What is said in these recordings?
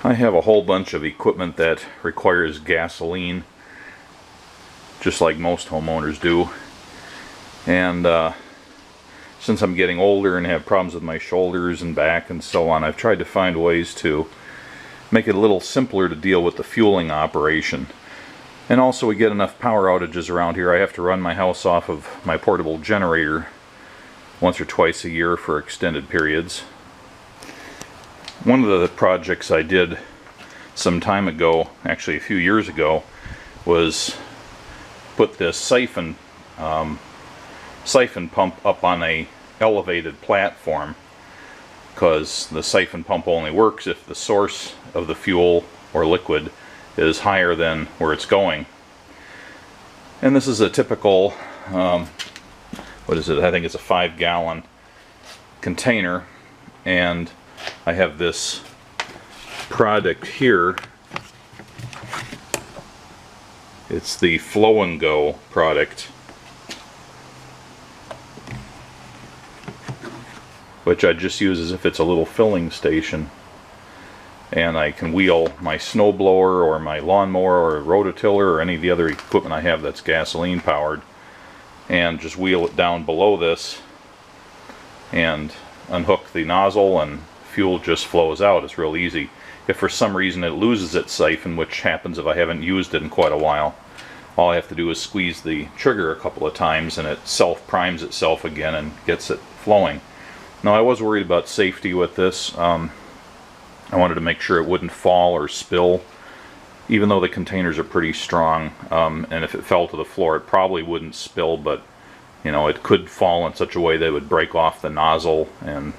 I have a whole bunch of equipment that requires gasoline, just like most homeowners do. And since I'm getting older and have problems with my shoulders and back and so on, I've tried to find ways to make it a little simpler to deal with the fueling operation. And also, we get enough power outages around here. I have to run my house off of my portable generator once or twice a year for extended periods. One of the projects I did some time ago, actually a few years ago, was put this siphon pump up on a elevated platform, because the siphon pump only works if the source of the fuel or liquid is higher than where it's going. And this is a typical, what is it? I think it's a 5-gallon container, and I have this product here. It's the Flow and Go product, which I just use as if it's a little filling station. And I can wheel my snowblower or my lawnmower or rototiller or any of the other equipment I have that's gasoline powered, and just wheel it down below this and unhook the nozzle, and fuel just flows out. It's real easy. If for some reason it loses its siphon, which happens if I haven't used it in quite a while, all I have to do is squeeze the trigger a couple of times and it self-primes itself again and gets it flowing. Now, I was worried about safety with this. I wanted to make sure it wouldn't fall or spill, even though the containers are pretty strong, and if it fell to the floor it probably wouldn't spill, but you know, it could fall in such a way that it would break off the nozzle, and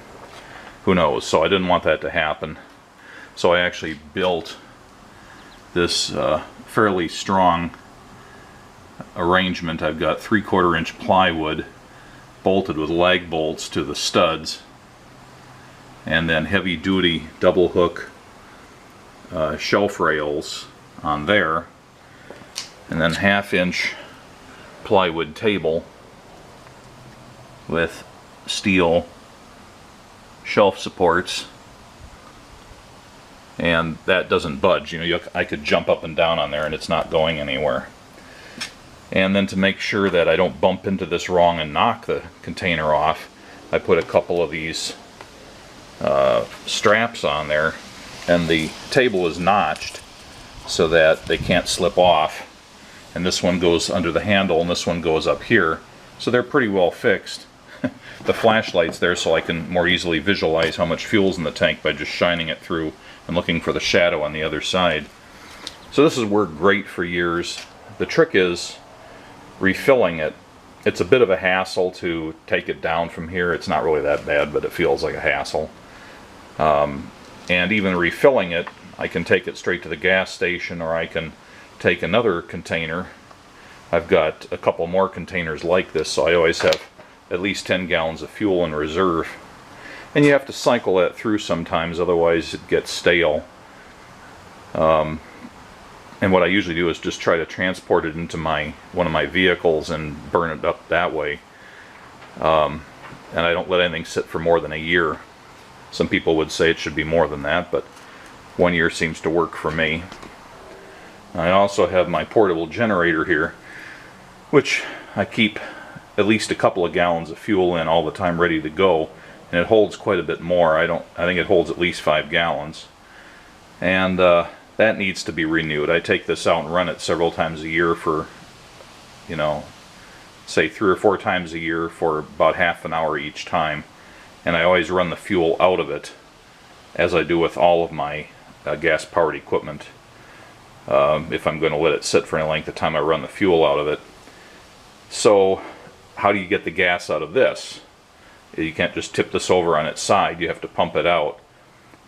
who knows. So I didn't want that to happen. So I actually built this fairly strong arrangement. I've got 3/4 inch plywood bolted with lag bolts to the studs, and then heavy duty double hook shelf rails on there, and then 1/2 inch plywood table with steel shelf supports, and that doesn't budge. You know, I could jump up and down on there and it's not going anywhere. And then to make sure that I don't bump into this wrong and knock the container off, I put a couple of these straps on there, and the table is notched so that they can't slip off. And this one goes under the handle and this one goes up here, so they're pretty well fixed. The flashlight's there so I can more easily visualize how much fuel's in the tank by just shining it through and looking for the shadow on the other side. So this has worked great for years. The trick is refilling it. It's a bit of a hassle to take it down from here. It's not really that bad, but it feels like a hassle. And even refilling it, I can take it straight to the gas station, or I can take another container. I've got a couple more containers like this, so I always have at least 10 gallons of fuel in reserve. And you have to cycle that through sometimes, otherwise it gets stale. And what I usually do is just try to transport it into one of my vehicles and burn it up that way. And I don't let anything sit for more than a year. Some people would say it should be more than that, but 1 year seems to work for me. I also have my portable generator here, which I keep at least a couple of gallons of fuel in all the time, ready to go, and it holds quite a bit more. I think it holds at least 5 gallons, and that needs to be renewed. I take this out and run it several times a year for, you know, say 3 or 4 times a year for about ½ an hour each time, and I always run the fuel out of it, as I do with all of my gas-powered equipment. If I'm going to let it sit for any length of time, I run the fuel out of it. So how do you get the gas out of this? You can't just tip this over on its side, you have to pump it out.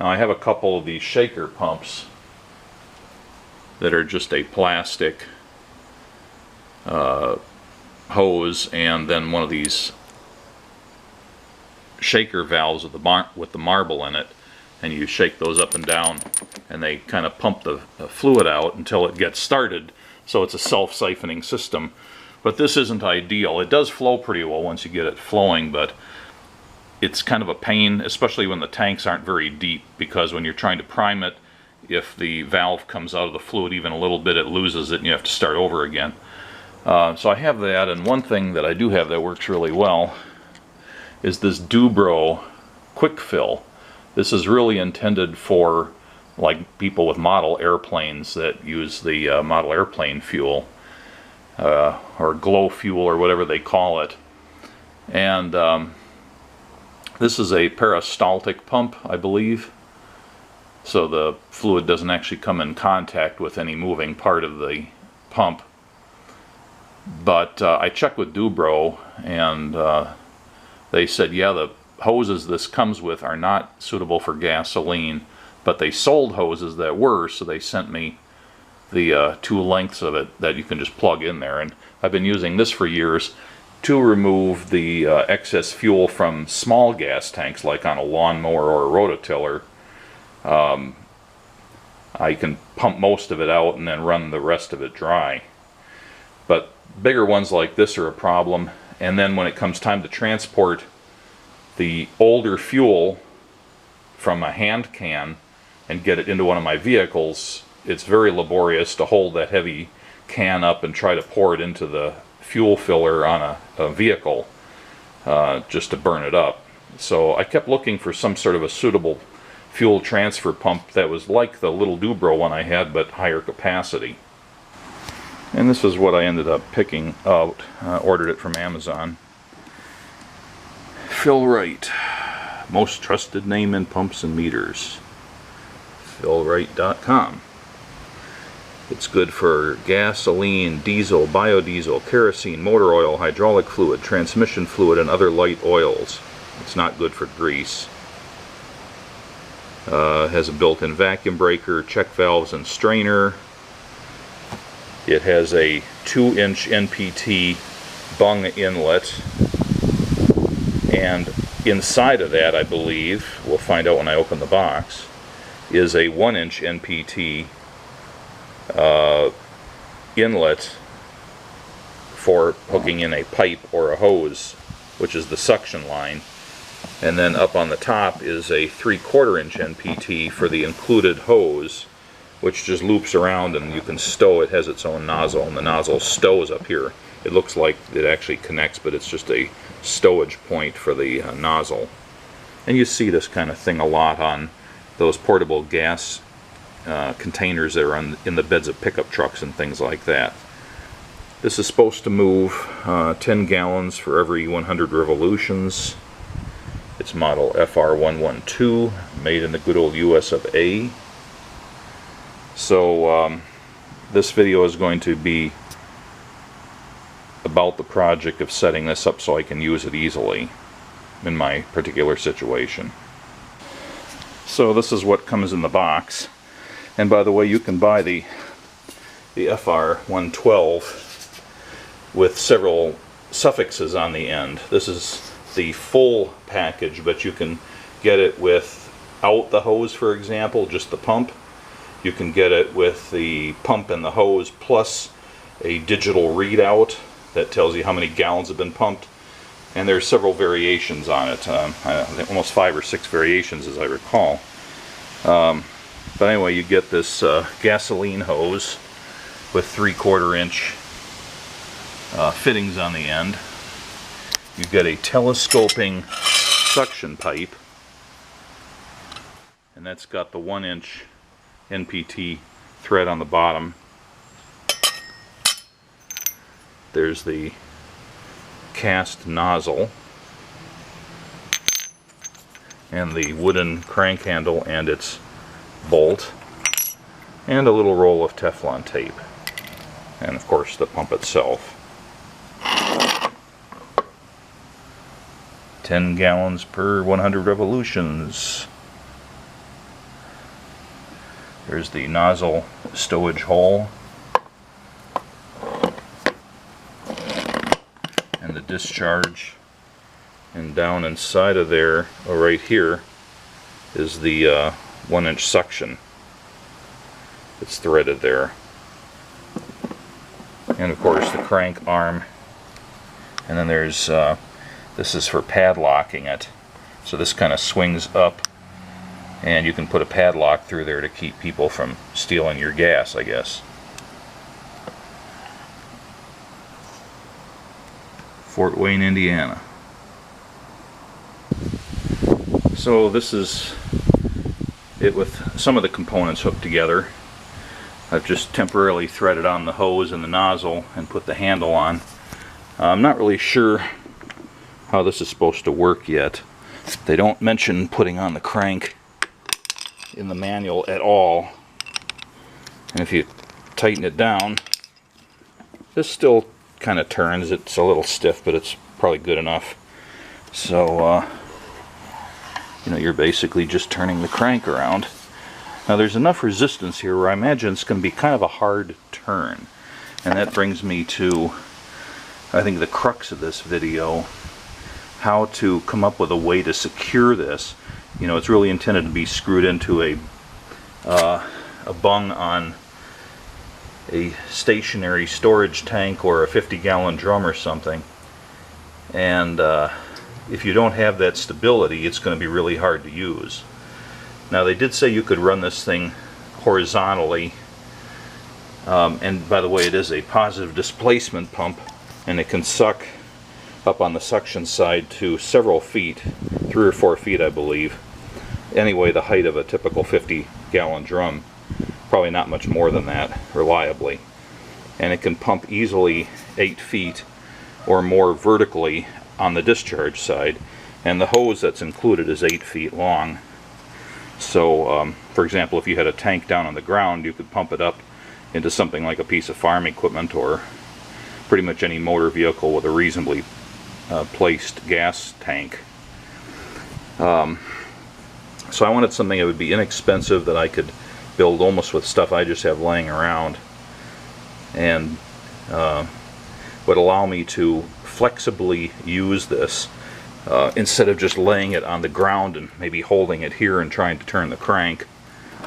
Now, I have a couple of these shaker pumps that are just a plastic hose, and then one of these shaker valves with the marble in it, and you shake those up and down and they kind of pump the fluid out until it gets started. So it's a self-siphoning system. But this isn't ideal. It does flow pretty well once you get it flowing, but it's kind of a pain, especially when the tanks aren't very deep, because when you're trying to prime it, if the valve comes out of the fluid even a little bit, it loses it and you have to start over again. So I have that, and one thing that I do have that works really well is this Dubro quick fill. This is really intended for like people with model airplanes that use the model airplane fuel, or glow fuel, or whatever they call it. And this is a peristaltic pump, I believe, so the fluid doesn't actually come in contact with any moving part of the pump. But I checked with Dubro, and they said, yeah, the hoses this comes with are not suitable for gasoline, but they sold hoses that were, so they sent me the 2 lengths of it that you can just plug in there. And I've been using this for years to remove the excess fuel from small gas tanks, like on a lawnmower or a rototiller. I can pump most of it out and then run the rest of it dry. But bigger ones like this are a problem. And then when it comes time to transport the older fuel from a hand can and get it into one of my vehicles, it's very laborious to hold that heavy can up and try to pour it into the fuel filler on a vehicle just to burn it up. So I kept looking for some sort of a suitable fuel transfer pump that was like the little Dubro one I had, but higher capacity. And this is what I ended up picking out. Ordered it from Amazon. Fill-Rite, most trusted name in pumps and meters. Fill-Rite.com. It's good for gasoline, diesel, biodiesel, kerosene, motor oil, hydraulic fluid, transmission fluid, and other light oils. It's not good for grease. Has a built-in vacuum breaker, check valves, and strainer. It has a 2-inch NPT bung inlet, and inside of that, I believe, we'll find out when I open the box, is a 1-inch NPT inlet for hooking in a pipe or a hose, which is the suction line. And then up on the top is a 3/4 inch NPT for the included hose, which just loops around and you can stow. It has its own nozzle, and the nozzle stows up here. It looks like it actually connects, but it's just a stowage point for the nozzle. And you see this kind of thing a lot on those portable gas containers that are in the beds of pickup trucks and things like that. This is supposed to move 10 gallons for every 100 revolutions. It's model FR112, made in the good old US of A. So this video is going to be about the project of setting this up so I can use it easily in my particular situation. So this is what comes in the box. And by the way, you can buy the FR112 with several suffixes on the end. This is the full package, but you can get it without the hose, for example, just the pump. You can get it with the pump and the hose plus a digital readout that tells you how many gallons have been pumped. And there's several variations on it, I think almost 5 or 6 variations as I recall. But anyway, you get this gasoline hose with 3/4 inch fittings on the end. You get a telescoping suction pipe, and that's got the 1-inch NPT thread on the bottom. There's the cast nozzle and the wooden crank handle and its bolt, and a little roll of Teflon tape, and of course the pump itself. 10 gallons per 100 revolutions. There's the nozzle stowage hole and the discharge, and down inside of there, right here, is the 1-inch suction. It's threaded there. And of course the crank arm. And then there's this is for padlocking it. So this kind of swings up And you can put a padlock through there to keep people from stealing your gas, I guess. Fort Wayne, Indiana. So this is it with some of the components hooked together. I've just temporarily threaded on the hose and the nozzle and put the handle on. I'm not really sure how this is supposed to work yet. They don't mention putting on the crank in the manual at all. And if you tighten it down, this still kind of turns. It's a little stiff, but it's probably good enough. So you know, you're basically just turning the crank around. Now there's enough resistance here where I imagine it's going to be kind of a hard turn. And that brings me to, I think, the crux of this video, how to come up with a way to secure this. You know, it's really intended to be screwed into a bung on a stationary storage tank or a 50-gallon drum or something. And if you don't have that stability, it's going to be really hard to use. Now they did say you could run this thing horizontally, and by the way, it is a positive displacement pump, and it can suck up on the suction side to several feet, 3 or 4 feet I believe. Anyway, the height of a typical 50-gallon drum, probably not much more than that, reliably. And it can pump easily 8 feet or more vertically on the discharge side, and the hose that's included is 8 feet long. So for example, if you had a tank down on the ground, you could pump it up into something like a piece of farm equipment or pretty much any motor vehicle with a reasonably placed gas tank. So I wanted something that would be inexpensive, that I could build almost with stuff I just have laying around, and would allow me to flexibly use this instead of just laying it on the ground and maybe holding it here and trying to turn the crank.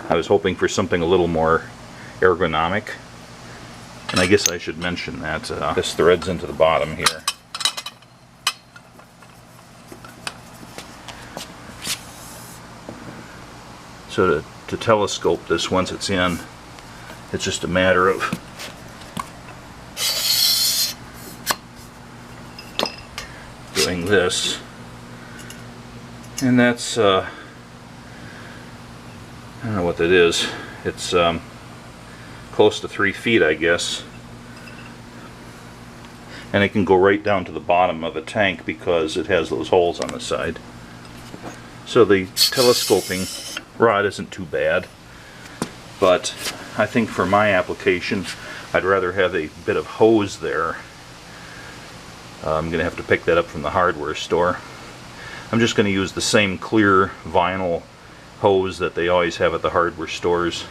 I was hoping for something a little more ergonomic, and I guess I should mention that this threads into the bottom here. So to telescope this once it's in, it's just a matter of doing this, and that's I don't know what that is. It's close to 3 feet, I guess, and it can go right down to the bottom of a tank because it has those holes on the side. So the telescoping rod isn't too bad, but I think for my application I'd rather have a bit of hose there. I'm going to have to pick that up from the hardware store. I'm just going to use the same clear vinyl hose that they always have at the hardware stores,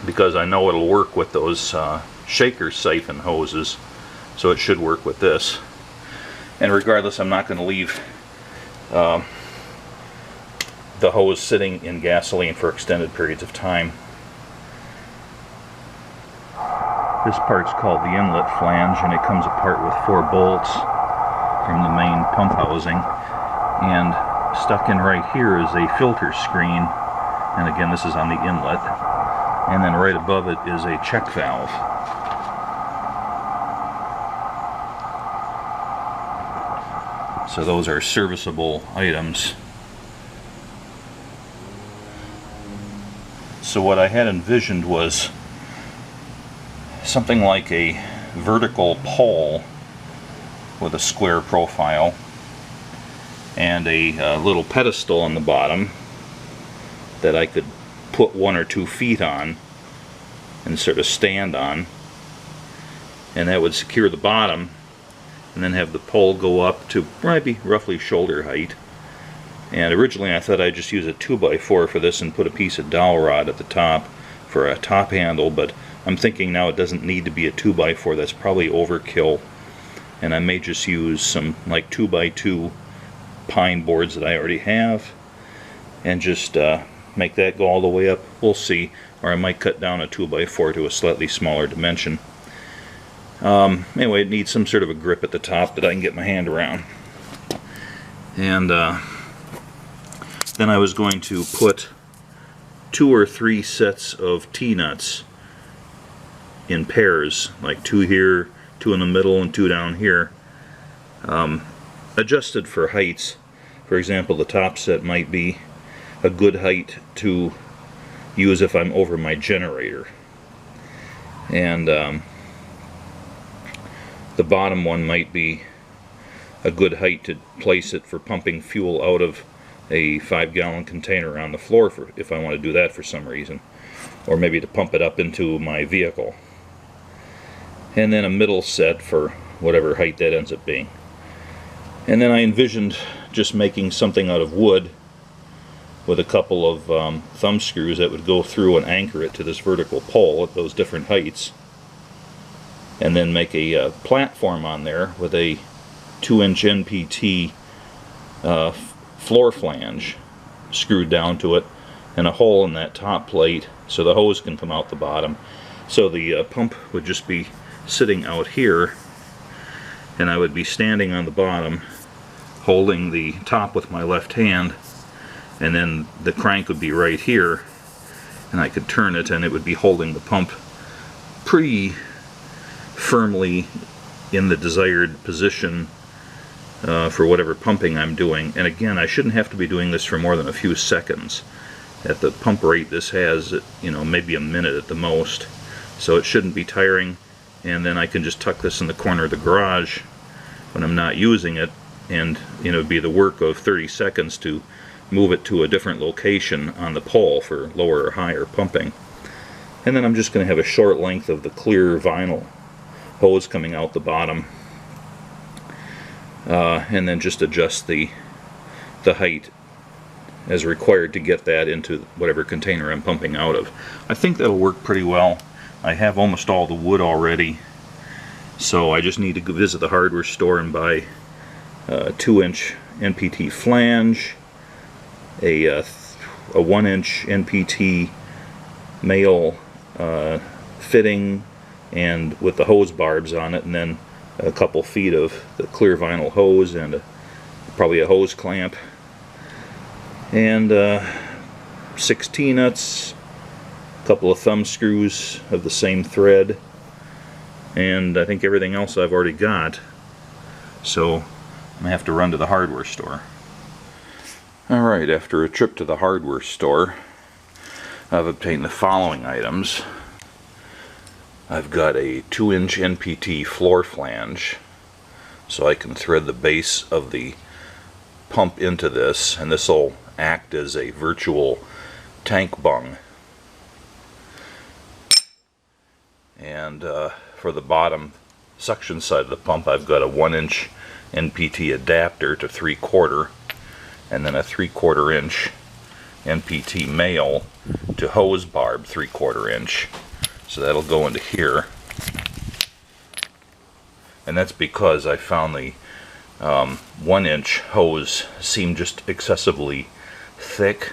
because I know it'll work with those shaker siphon hoses, so it should work with this. And regardless, I'm not going to leave the hose sitting in gasoline for extended periods of time. This part's called the inlet flange, and it comes apart with 4 bolts from the main pump housing, and stuck in right here is a filter screen, and again this is on the inlet, and then right above it is a check valve. So those are serviceable items. So what I had envisioned was something like a vertical pole with a square profile and a little pedestal on the bottom that I could put 1 or 2 feet on and sort of stand on, and that would secure the bottom, and then have the pole go up to maybe roughly shoulder height. And originally I thought I'd just use a 2x4 for this and put a piece of dowel rod at the top for a top handle, but I'm thinking now it doesn't need to be a 2x4. That's probably overkill, and I may just use some like 2x2 pine boards that I already have and just make that go all the way up. We'll see. Or I might cut down a 2x4 to a slightly smaller dimension. Anyway, it needs some sort of a grip at the top that I can get my hand around. And Then I was going to put 2 or 3 sets of T-nuts in pairs, like 2 here, 2 in the middle, and 2 down here, adjusted for heights. For example, the top set might be a good height to use if I'm over my generator, and the bottom one might be a good height to place it for pumping fuel out of a 5-gallon container on the floor, for if I want to do that for some reason, or maybe to pump it up into my vehicle. And then a middle set for whatever height that ends up being. And then I envisioned just making something out of wood with a couple of thumb screws that would go through and anchor it to this vertical pole at those different heights, and then make a platform on there with a 2-inch NPT floor flange screwed down to it, and a hole in that top plate so the hose can come out the bottom. So the pump would just be sitting out here, and I would be standing on the bottom holding the top with my left hand, and then the crank would be right here, and I could turn it and it would be holding the pump pretty firmly in the desired position for whatever pumping I'm doing. And again, I shouldn't have to be doing this for more than a few seconds. At the pump rate this has, maybe a minute at the most, so it shouldn't be tiring. And then I can just tuck this in the corner of the garage when I'm not using it, and it'd be the work of 30 seconds to move it to a different location on the pole for lower or higher pumping. And then I'm just going to have a short length of the clear vinyl hose coming out the bottom, and then just adjust the height as required to get that into whatever container I'm pumping out of. I think that'll work pretty well. I have almost all the wood already, so I just need to go visit the hardware store and buy a 2-inch NPT flange, a 1-inch NPT male fitting, and with the hose barbs on it, and then a couple feet of the clear vinyl hose, and probably a hose clamp, and 6 T-nuts, a couple of thumb screws of the same thread, and I think everything else I've already got. So I'm going to have to run to the hardware store. Alright, after a trip to the hardware store, I've obtained the following items. I've got a 2-inch NPT floor flange, so I can thread the base of the pump into this, and this will act as a virtual tank bung. And for the bottom suction side of the pump, I've got a 1-inch NPT adapter to 3/4, and then a 3/4 inch NPT male to hose barb 3/4 inch. So that'll go into here, and that's because I found the 1-inch hose seemed just excessively thick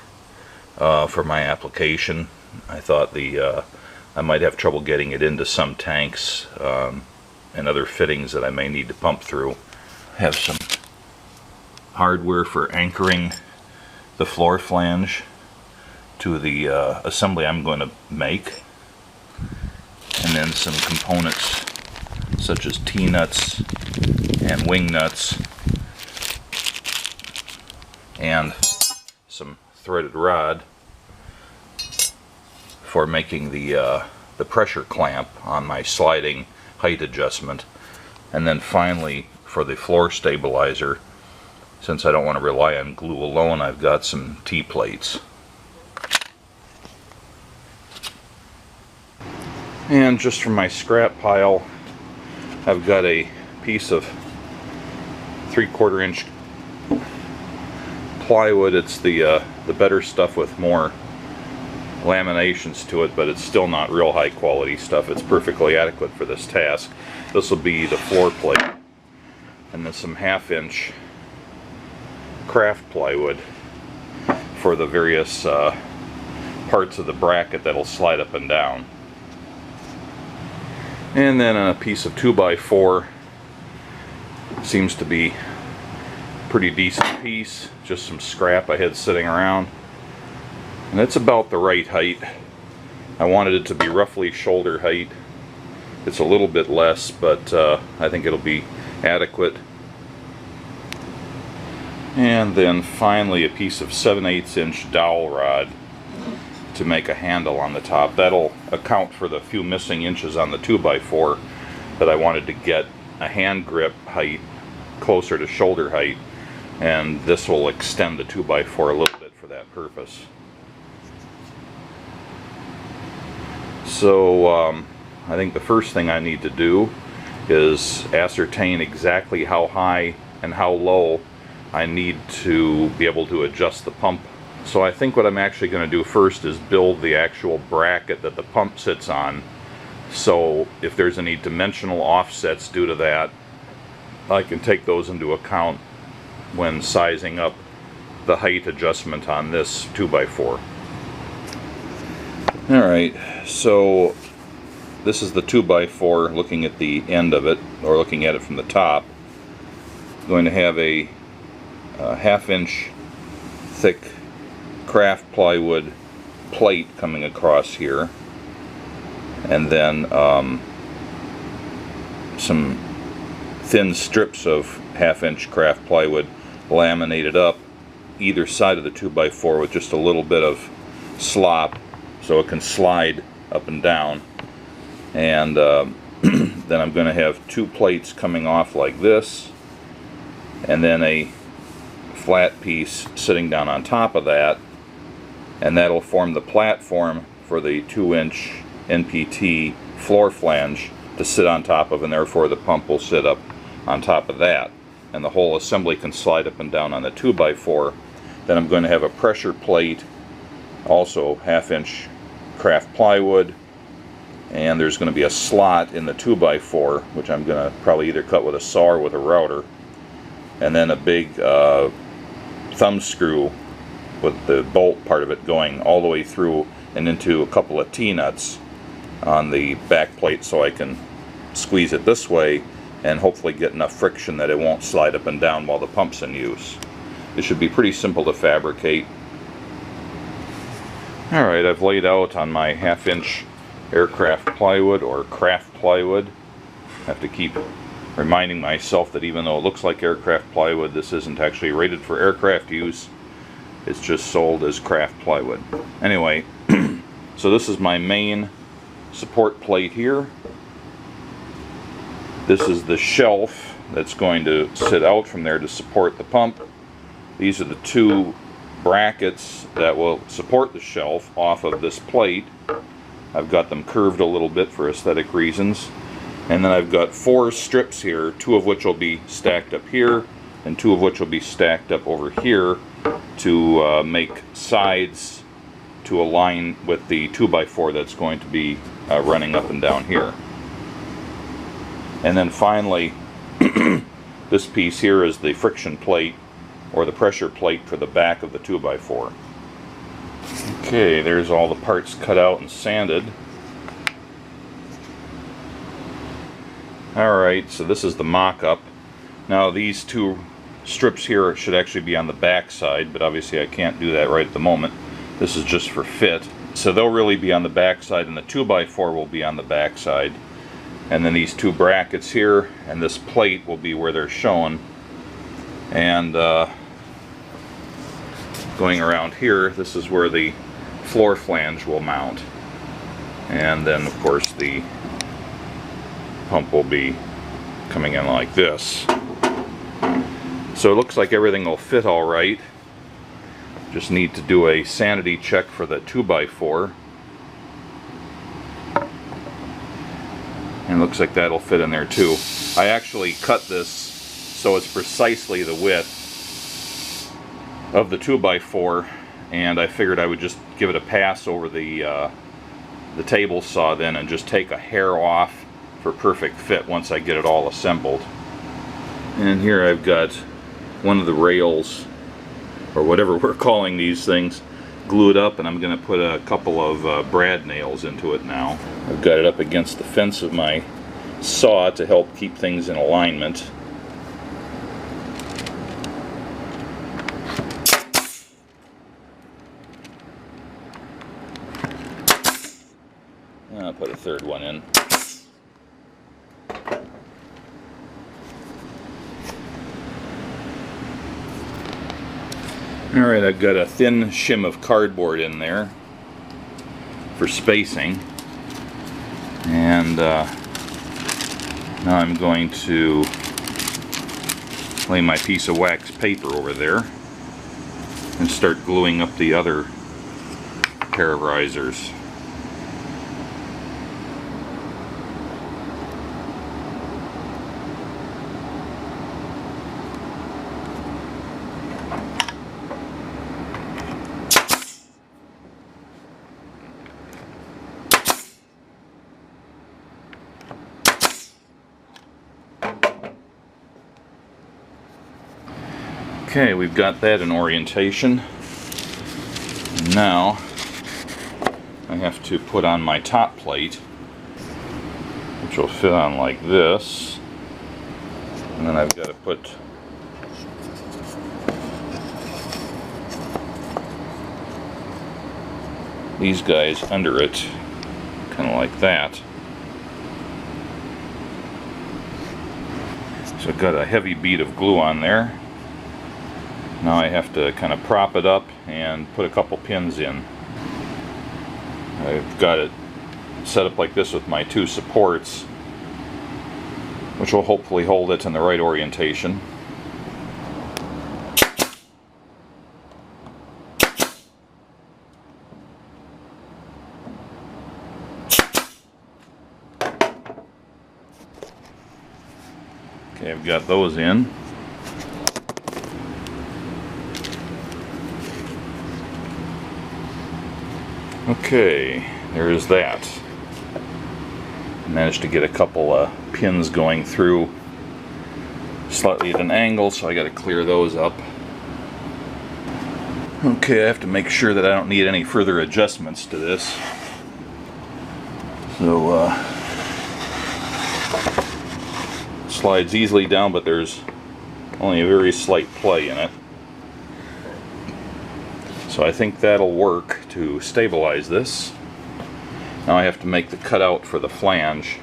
for my application. I thought I might have trouble getting it into some tanks and other fittings that I may need to pump through. I have some hardware for anchoring the floor flange to the assembly I'm going to make, and then some components such as T-nuts and wing nuts, and some threaded rod for making the pressure clamp on my sliding height adjustment. And then finally, for the floor stabilizer, since I don't want to rely on glue alone, I've got some T-plates. And just from my scrap pile, I've got a piece of 3/4 inch plywood. It's the better stuff with more laminations to it, but it's still not real high quality stuff. It's perfectly adequate for this task. This will be the floor plate, and then some 1/2-inch craft plywood for the various parts of the bracket that'll slide up and down. And then a piece of 2x4 seems to be pretty decent piece, just some scrap I had sitting around. And it's about the right height. I wanted it to be roughly shoulder height. It's a little bit less, but I think it'll be adequate. And then finally a piece of 7/8 inch dowel rod to make a handle on the top. That'll account for the few missing inches on the 2x4 that I wanted to get a hand grip height closer to shoulder height, and this will extend the 2x4 a little bit for that purpose. So I think the first thing I need to do is ascertain exactly how high and how low I need to be able to adjust the pump. So I think what I'm actually going to do first is build the actual bracket that the pump sits on, so if there's any dimensional offsets due to that, I can take those into account when sizing up the height adjustment on this 2x4. Alright, so this is the 2x4 looking at the end of it, or looking at it from the top. I'm going to have a 1/2 inch thick craft plywood plate coming across here, and then some thin strips of 1/2 inch craft plywood laminated up either side of the 2x4 with just a little bit of slop so it can slide up and down. And then I'm going to have two plates coming off like this, and then a flat piece sitting down on top of that, and that'll form the platform for the 2-inch NPT floor flange to sit on top of, and therefore the pump will sit up on top of that, and the whole assembly can slide up and down on the 2x4. Then I'm going to have a pressure plate, also 1/2 inch craft plywood, and there's going to be a slot in the 2x4 which I'm going to probably either cut with a saw or with a router, and then a big thumb screw with the bolt part of it going all the way through and into a couple of T-nuts on the back plate, so I can squeeze it this way and hopefully get enough friction that it won't slide up and down while the pump's in use. It should be pretty simple to fabricate. Alright, I've laid out on my 1/2 inch aircraft plywood or craft plywood. I have to keep reminding myself that even though it looks like aircraft plywood, this isn't actually rated for aircraft use. It's just sold as craft plywood. Anyway, so this is my main support plate here. This is the shelf that's going to sit out from there to support the pump. These are the two brackets that will support the shelf off of this plate. I've got them curved a little bit for aesthetic reasons. And then I've got 4 strips here, 2 of which will be stacked up here, and 2 of which will be stacked up over here to make sides to align with the 2x4 that's going to be running up and down here. And then finally, this piece here is the friction plate, or the pressure plate for the back of the 2x4. Okay, there's all the parts cut out and sanded. Alright, so this is the mock-up. Now these 2 strips here should actually be on the back side, but obviously I can't do that right at the moment. This is just for fit. So they'll really be on the back side, and the 2x4 will be on the back side. And then these 2 brackets here and this plate will be where they're shown. And going around here, this is where the floor flange will mount. And then of course the pump will be coming in like this. So it looks like everything will fit all right. Just need to do a sanity check for the 2x4. And it looks like that'll fit in there too. I actually cut this so it's precisely the width of the 2x4, and I figured I would just give it a pass over the table saw then and just take a hair off for perfect fit once I get it all assembled. And here I've got one of the rails, or whatever we're calling these things, glued up, and I'm going to put a couple of brad nails into it now. I've got it up against the fence of my saw to help keep things in alignment. put a third one in. Alright, I've got a thin shim of cardboard in there for spacing, and now I'm going to lay my piece of wax paper over there and start gluing up the other pair of risers. Okay, we've got that in orientation. Now I have to put on my top plate, which will fit on like this, and then I've got to put these guys under it, kind of like that. So I've got a heavy bead of glue on there. Now I have to kind of prop it up and put a couple pins in. I've got it set up like this with my two supports, which will hopefully hold it in the right orientation. Okay, I've got those in. Okay, there's that. Managed to get a couple pins going through slightly at an angle, so I got to clear those up. Okay, I have to make sure that I don't need any further adjustments to this. So slides easily down, but there's only a very slight play in it. So I think that'll work to stabilize this. Now I have to make the cutout for the flange.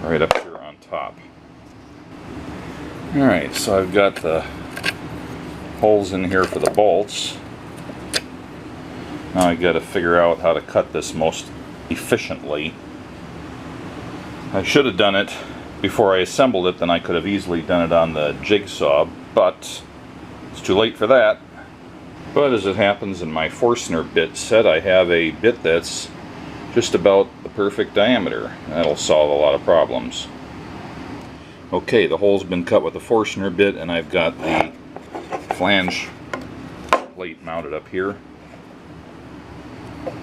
Right up here on top. Alright, so I've got the holes in here for the bolts. Now I've got to figure out how to cut this most efficiently. I should have done it before I assembled it, then I could have easily done it on the jigsaw, but it's too late for that. But as it happens in my Forstner bit set, I have a bit that's just about the perfect diameter. That'll solve a lot of problems. Okay, the hole's been cut with a Forstner bit, and I've got the flange plate mounted up here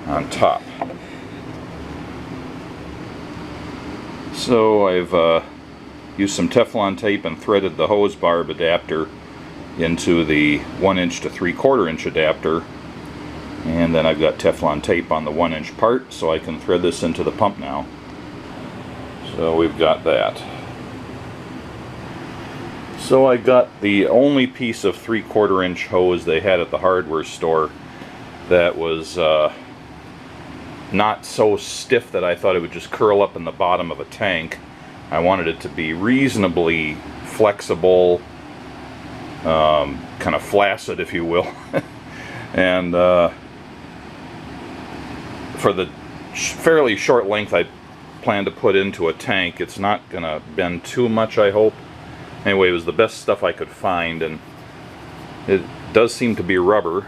on top. So I've used some Teflon tape and threaded the hose barb adapter into the 1" to 3/4 inch adapter, and then I've got Teflon tape on the 1" part, so I can thread this into the pump now. So we've got that. So I got the only piece of 3/4 inch hose they had at the hardware store that was not so stiff that I thought it would just curl up in the bottom of a tank. I wanted it to be reasonably flexible, kind of flaccid, if you will. And for the fairly short length I plan to put into a tank, it's not going to bend too much, I hope. Anyway, it was the best stuff I could find, and it does seem to be rubber.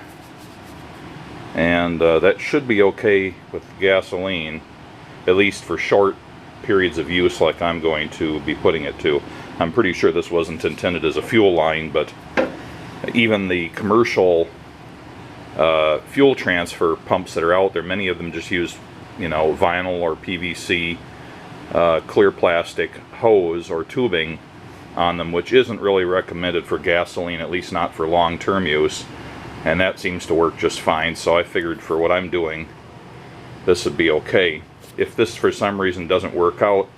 And that should be okay with gasoline, at least for short periods of use like I'm going to be putting it to. I'm pretty sure this wasn't intended as a fuel line, but even the commercial fuel transfer pumps that are out there, many of them just use, you know, vinyl or PVC clear plastic hose or tubing on them, which isn't really recommended for gasoline, at least not for long-term use. And that seems to work just fine, so I figured for what I'm doing, this would be okay. If this for some reason doesn't work out,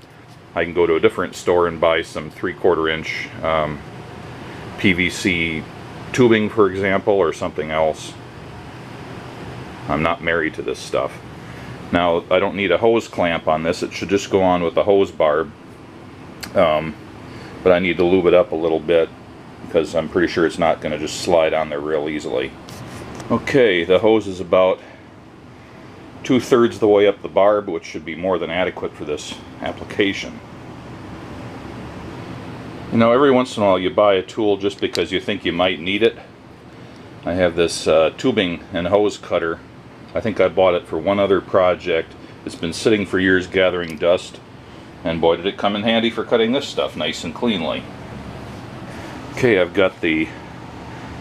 I can go to a different store and buy some 3/4 inch PVC tubing, for example, or something else. I'm not married to this stuff. Now, I don't need a hose clamp on this. It should just go on with the hose barb. But I need to lube it up a little bit because I'm pretty sure it's not going to just slide on there real easily. Okay, the hose is about 2/3 the way up the barb, which should be more than adequate for this application. You know, every once in a while you buy a tool just because you think you might need it. I have this tubing and hose cutter. I think I bought it for one other project. It's been sitting for years gathering dust, and boy did it come in handy for cutting this stuff nice and cleanly. Okay, I've got the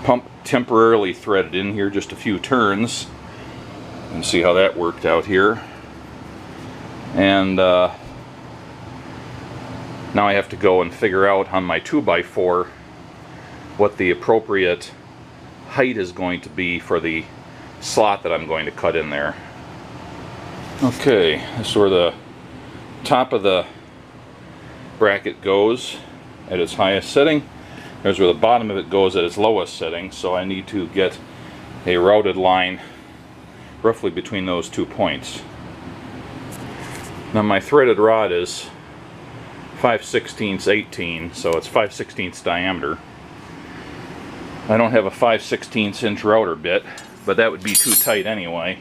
pump temporarily threaded in here, just a few turns, and see how that worked out here. And now I have to go and figure out on my 2x4 what the appropriate height is going to be for the slot that I'm going to cut in there. Okay, this is where the top of the bracket goes at its highest setting. There's where the bottom of it goes at its lowest setting, so I need to get a routed line roughly between those 2 points. Now my threaded rod is 5/16 18, so it's 5/16 diameter. I don't have a 5/16 inch router bit, but that would be too tight anyway.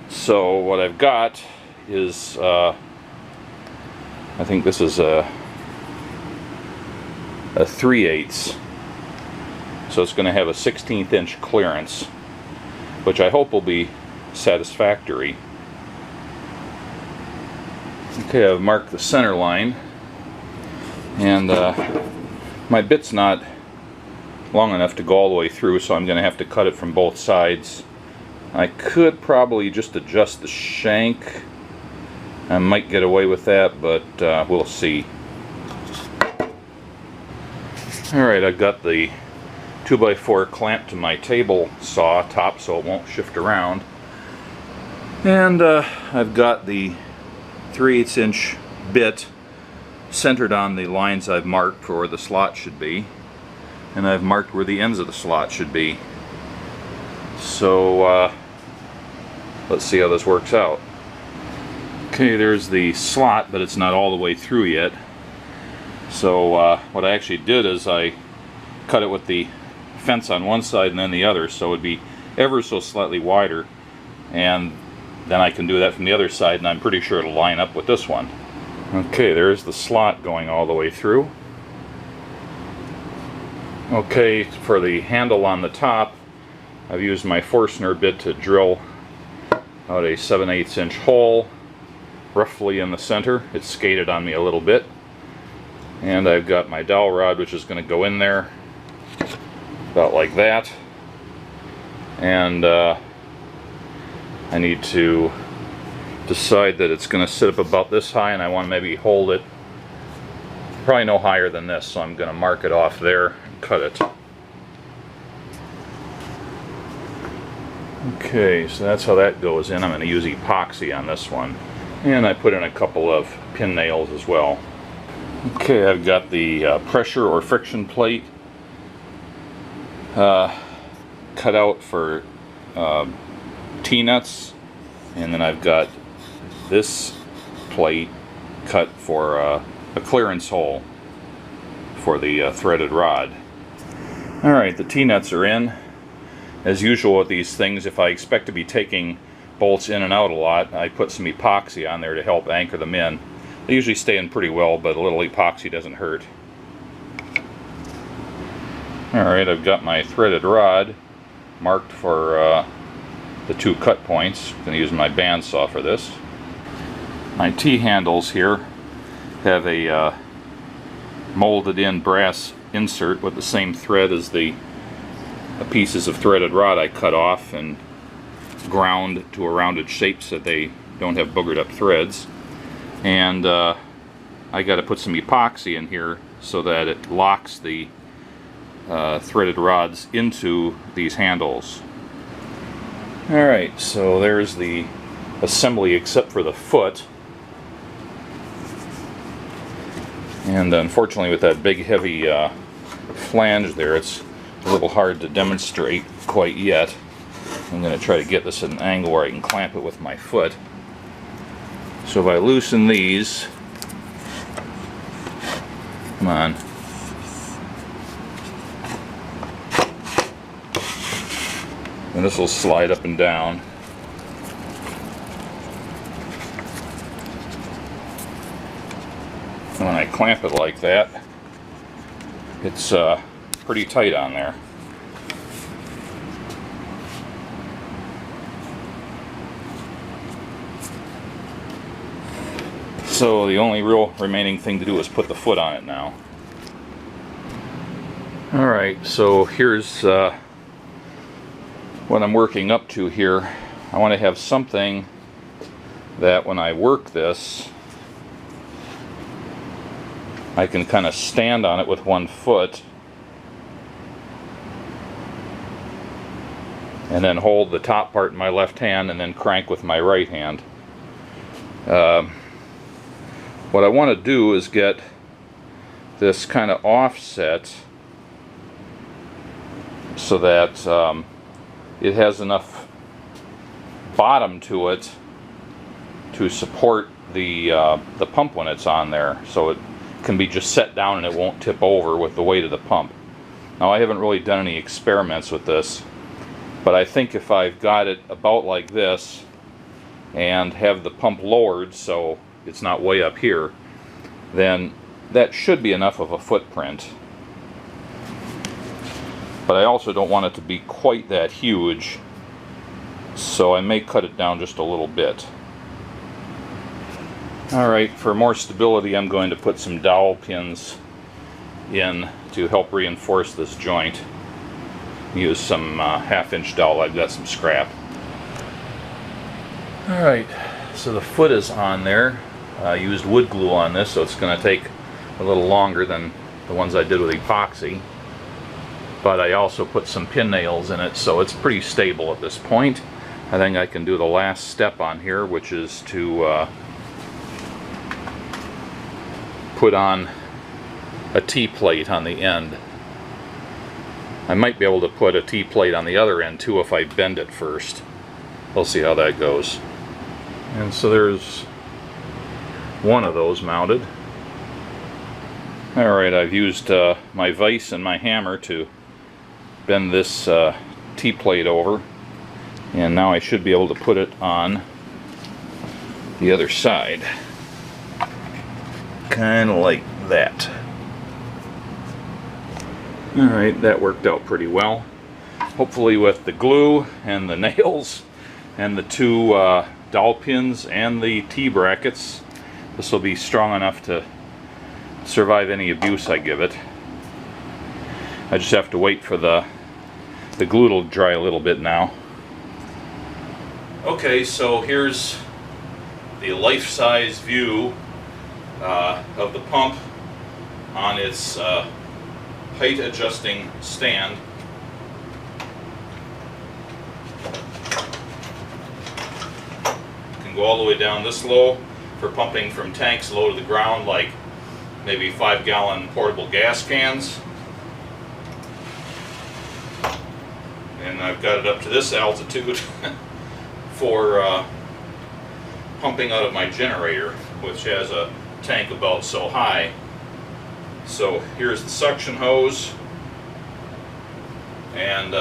So what I've got is, I think this is a 3/8. So it's going to have a 1/16 inch clearance, which I hope will be satisfactory. Okay, I've marked the center line, and my bit's not long enough to go all the way through, so I'm going to have to cut it from both sides. I could probably just adjust the shank. I might get away with that, but we'll see. Alright, I've got the 2x4 clamped to my table saw top so it won't shift around. And I've got the 3/8 inch bit centered on the lines I've marked for where the slot should be. And I've marked where the ends of the slot should be. So let's see how this works out. Okay, there's the slot, but it's not all the way through yet. So what I actually did is I cut it with the fence on one side and then the other, so it would be ever so slightly wider, and then I can do that from the other side, and I'm pretty sure it'll line up with this one. Okay, there's the slot going all the way through. Okay, for the handle on the top, I've used my Forstner bit to drill out a 7/8 inch hole roughly in the center. It's skated on me a little bit. And I've got my dowel rod, which is going to go in there about like that. And I need to decide that it's going to sit up about this high, and I want to maybe hold it probably no higher than this, so I'm going to mark it off there and cut it. Okay, so that's how that goes in. I'm going to use epoxy on this one, and I put in a couple of pin nails as well. Okay, I've got the pressure or friction plate cut out for T-nuts, and then I've got this plate cut for a clearance hole for the threaded rod. Alright, the T-nuts are in. As usual with these things, if I expect to be taking bolts in and out a lot, I put some epoxy on there to help anchor them in. They usually stay in pretty well, but a little epoxy doesn't hurt. Alright, I've got my threaded rod marked for the 2 cut points. I'm going to use my bandsaw for this. My T-handles here have a molded in brass insert with the same thread as the pieces of threaded rod I cut off and ground to a rounded shape so they don't have boogered up threads. And I got to put some epoxy in here so that it locks the threaded rods into these handles. Alright, so there's the assembly except for the foot. And unfortunately with that big heavy flange there, it's a little hard to demonstrate quite yet. I'm going to try to get this at an angle where I can clamp it with my foot. So if I loosen these, come on, and this will slide up and down. And when I clamp it like that, it's pretty tight on there. So the only real remaining thing to do is put the foot on it now. Alright, so here's what I'm working up to here. I want to have something that when I work this, I can kind of stand on it with one foot and then hold the top part in my left hand and then crank with my right hand. What I want to do is get this kind of offset so that it has enough bottom to it to support the pump when it's on there, so it can be just set down and it won't tip over with the weight of the pump. Now, I haven't really done any experiments with this, but I think if I've got it about like this and have the pump lowered so it's not way up here, then that should be enough of a footprint. But I also don't want it to be quite that huge, so I may cut it down just a little bit. Alright, for more stability I'm going to put some dowel pins in to help reinforce this joint. Use some half-inch dowel. I've got some scrap. Alright, so the foot is on there. I used wood glue on this, so it's going to take a little longer than the ones I did with epoxy. But I also put some pin nails in it, so it's pretty stable at this point. I think I can do the last step on here, which is to put on a T-plate on the end. I might be able to put a T-plate on the other end too if I bend it first. We'll see how that goes. And so there's one of those mounted. Alright, I've used my vise and my hammer to bend this T-plate over, and now I should be able to put it on the other side. Kind of like that. Alright, that worked out pretty well. Hopefully with the glue and the nails and the two dowel pins and the T-brackets, this will be strong enough to survive any abuse I give it. I just have to wait for the glue to dry a little bit now. Okay, so here's the life-size view of the pump on its height adjusting stand. You can go all the way down this low for pumping from tanks low to the ground, like maybe 5-gallon portable gas cans. And I've got it up to this altitude for pumping out of my generator, which has a tank about so high. So here's the suction hose, and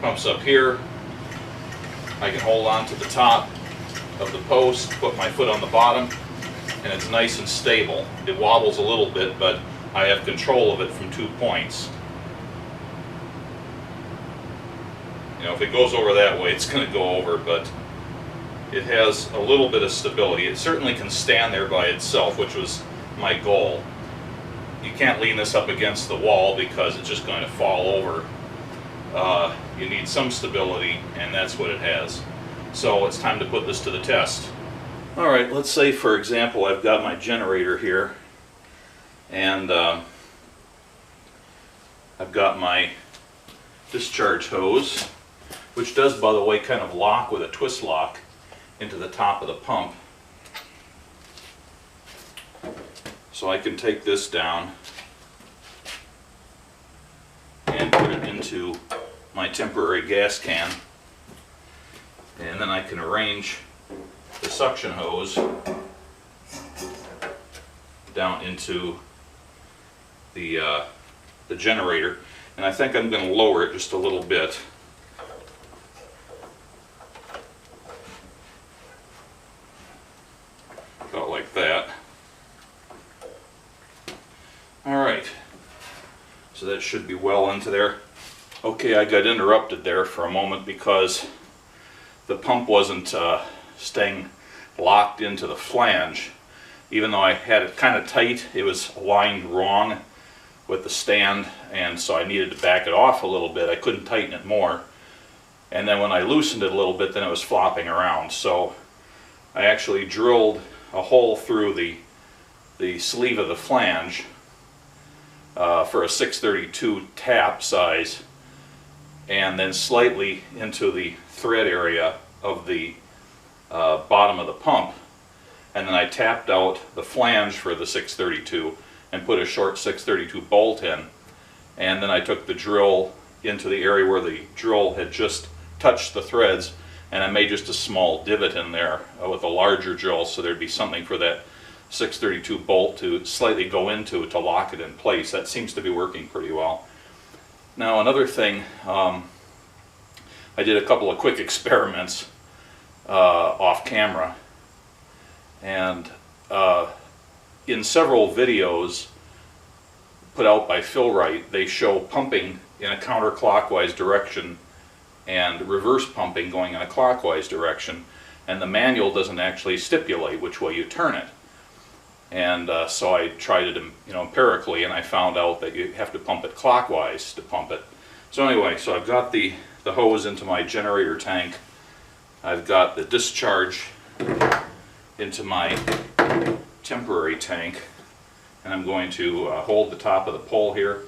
pumps up here. I can hold on to the top of the post, put my foot on the bottom, and it's nice and stable. It wobbles a little bit, but I have control of it from 2 points. You know, if it goes over that way, it's going to go over, but it has a little bit of stability. It certainly can stand there by itself, which was my goal. You can't lean this up against the wall because it's just going to fall over. You need some stability, and that's what it has. So it's time to put this to the test. Alright, let's say for example I've got my generator here, and I've got my discharge hose, which does, by the way, kind of lock with a twist lock into the top of the pump. So I can take this down and put it into my temporary gas can, and then I can arrange the suction hose down into the generator, and I think I'm going to lower it just a little bit. About like that. Alright, so that should be well into there. Okay, I got interrupted there for a moment because the pump wasn't staying locked into the flange. Even though I had it kind of tight, it was aligned wrong with the stand, and so I needed to back it off a little bit. I couldn't tighten it more. And then when I loosened it a little bit, then it was flopping around. So I actually drilled a hole through the sleeve of the flange for a 632 tap size, and then slightly into the thread area of the bottom of the pump, and then I tapped out the flange for the 632 and put a short 632 bolt in, and then I took the drill into the area where the drill had just touched the threads, and I made just a small divot in there with a larger drill, so there'd be something for that 632 bolt to slightly go into to lock it in place. That seems to be working pretty well. Now another thing, I did a couple of quick experiments off camera, and in several videos put out by Fill-Rite, they show pumping in a counterclockwise direction and reverse pumping going in a clockwise direction, and the manual doesn't actually stipulate which way you turn it. And so I tried it, empirically, and I found out that you have to pump it clockwise to pump it. So anyway, so I've got the hose into my generator tank. I've got the discharge into my temporary tank, and I'm going to hold the top of the pole here.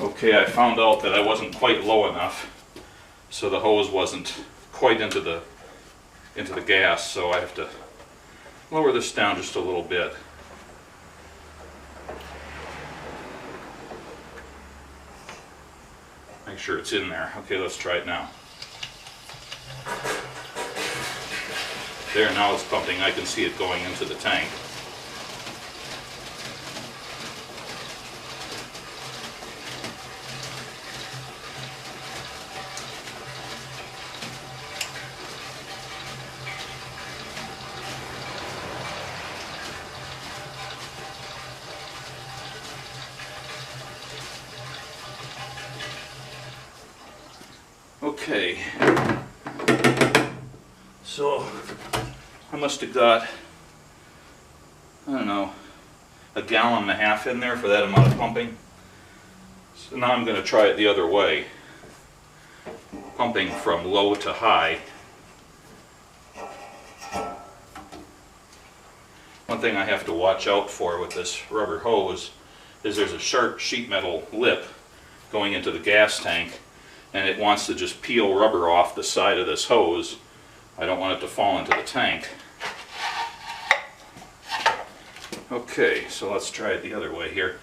Okay, I found out that I wasn't quite low enough, so the hose wasn't quite into the gas, so I have to lower this down just a little bit. Make sure it's in there. Okay, let's try it now. There, now it's pumping. I can see it going into the tank. Okay, so I must have got, I don't know, 1.5 gallons in there for that amount of pumping. So now I'm going to try it the other way, pumping from low to high. One thing I have to watch out for with this rubber hose is there's a sharp sheet metal lip going into the gas tank, and it wants to just peel rubber off the side of this hose. I don't want it to fall into the tank. Okay, so let's try it the other way here.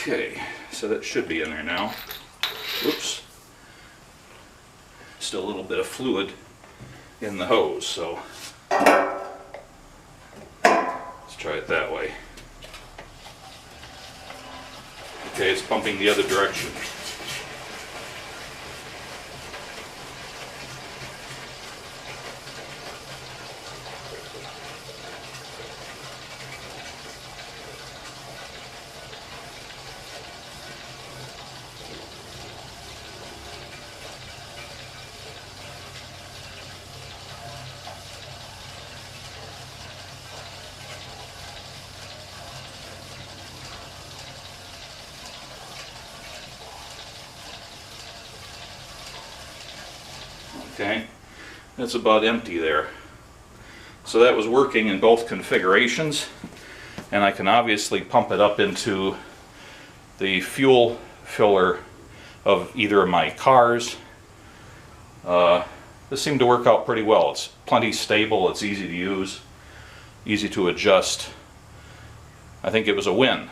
Okay, so that should be in there now. Whoops. Still a little bit of fluid in the hose, so let's try it that way. Okay, it's pumping the other direction. Okay, that's about empty there. So that was working in both configurations. and I can obviously pump it up into the fuel filler of either of my cars. This seemed to work out pretty well. It's plenty stable, it's easy to use, easy to adjust. I think it was a win.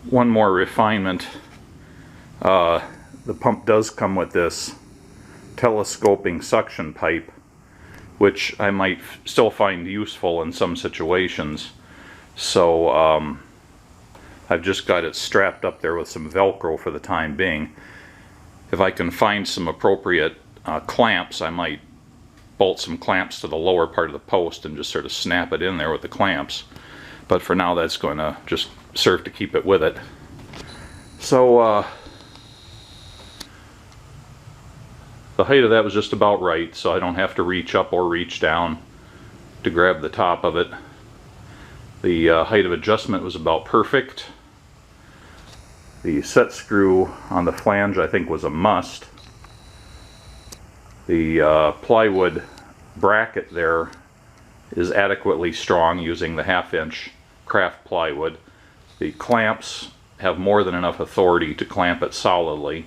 One more refinement. The pump does come with this telescoping suction pipe, which I might still find useful in some situations. So I've just got it strapped up there with some Velcro for the time being. If I can find some appropriate clamps, I might bolt some clamps to the lower part of the post and just sort of snap it in there with the clamps. But for now, that's going to just serve to keep it with it. So the height of that was just about right, so I don't have to reach up or reach down to grab the top of it. The height of adjustment was about perfect. The set screw on the flange, I think, was a must. The plywood bracket there is adequately strong using the 1/2-inch craft plywood. The clamps have more than enough authority to clamp it solidly.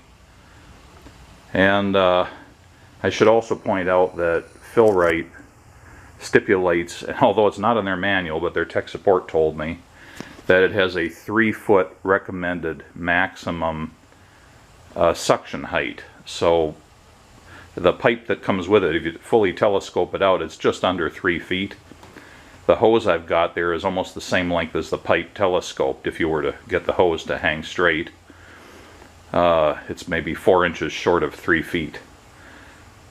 And I should also point out that Fill-Rite stipulates, although it's not in their manual, but their tech support told me, that it has a 3-foot recommended maximum suction height. So the pipe that comes with it, if you fully telescope it out, it's just under 3 feet. The hose I've got there is almost the same length as the pipe telescoped if you were to get the hose to hang straight. It's maybe 4 inches short of 3 feet.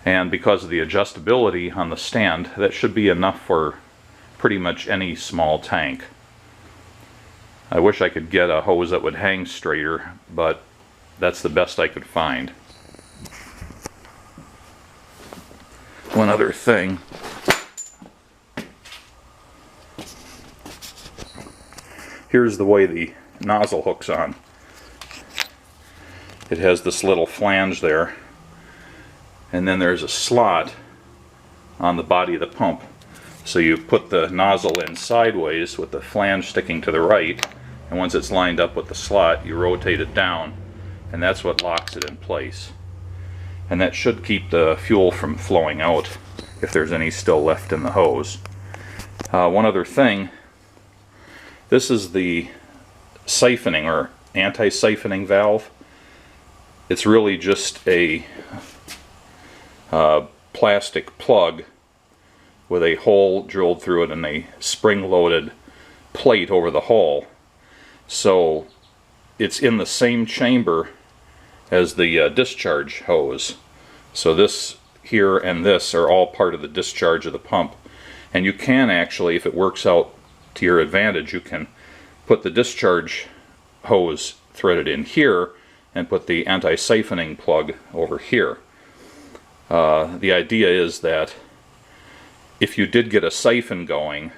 And because of the adjustability on the stand, that should be enough for pretty much any small tank. I wish I could get a hose that would hang straighter, but that's the best I could find. One other thing. Here's the way the nozzle hooks on. It has this little flange there, and then there's a slot on the body of the pump. So you put the nozzle in sideways with the flange sticking to the right, and once it's lined up with the slot, you rotate it down, and that's what locks it in place. And that should keep the fuel from flowing out if there's any still left in the hose. One other thing, this is the siphoning or anti-siphoning valve. It's really just a plastic plug with a hole drilled through it and a spring-loaded plate over the hole. So it's in the same chamber as the discharge hose. So this here and this are all part of the discharge of the pump. And you can actually, if it works out to your advantage, you can put the discharge hose threaded in here and put the anti-siphoning plug over here. The idea is that if you did get a siphon going,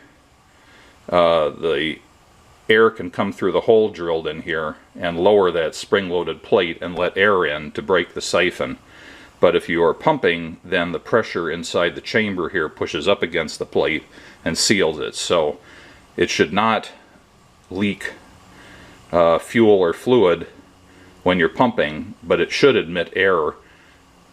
the air can come through the hole drilled in here and lower that spring-loaded plate and let air in to break the siphon. But if you are pumping, then the pressure inside the chamber here pushes up against the plate and seals it. So it should not leak fuel or fluid when you're pumping, but it should admit air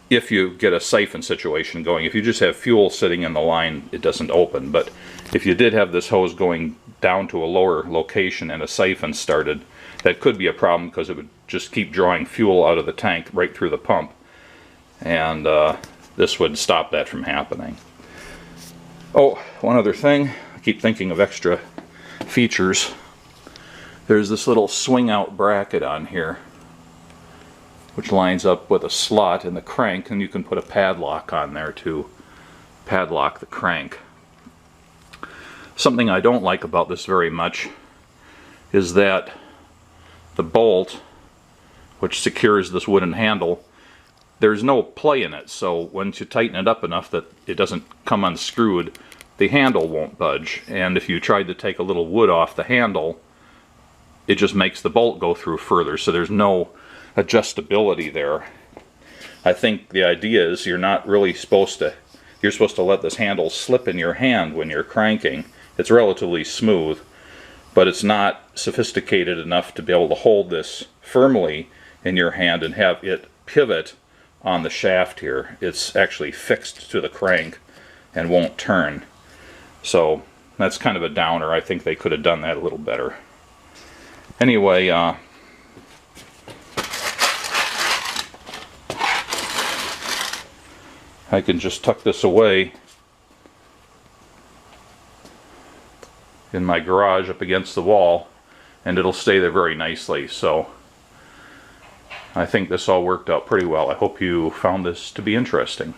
if you get a siphon situation going. If you just have fuel sitting in the line, it doesn't open. But if you did have this hose going down to a lower location and a siphon started, that could be a problem because it would just keep drawing fuel out of the tank right through the pump. And this would stop that from happening. Oh, one other thing. I keep thinking of extra features. There's this little swing out bracket on here, which lines up with a slot in the crank, and you can put a padlock on there to padlock the crank. Something I don't like about this very much is that the bolt, which secures this wooden handle, there's no play in it, so once you tighten it up enough that it doesn't come unscrewed, the handle won't budge. And if you tried to take a little wood off the handle, it just makes the bolt go through further, so there's no adjustability there. I think the idea is you're supposed to let this handle slip in your hand when you're cranking. It's relatively smooth, but it's not sophisticated enough to be able to hold this firmly in your hand and have it pivot on the shaft here. It's actually fixed to the crank and won't turn. So that's kind of a downer. I think they could have done that a little better. Anyway, I can just tuck this away in my garage up against the wall, and it'll stay there very nicely. So I think this all worked out pretty well. I hope you found this to be interesting.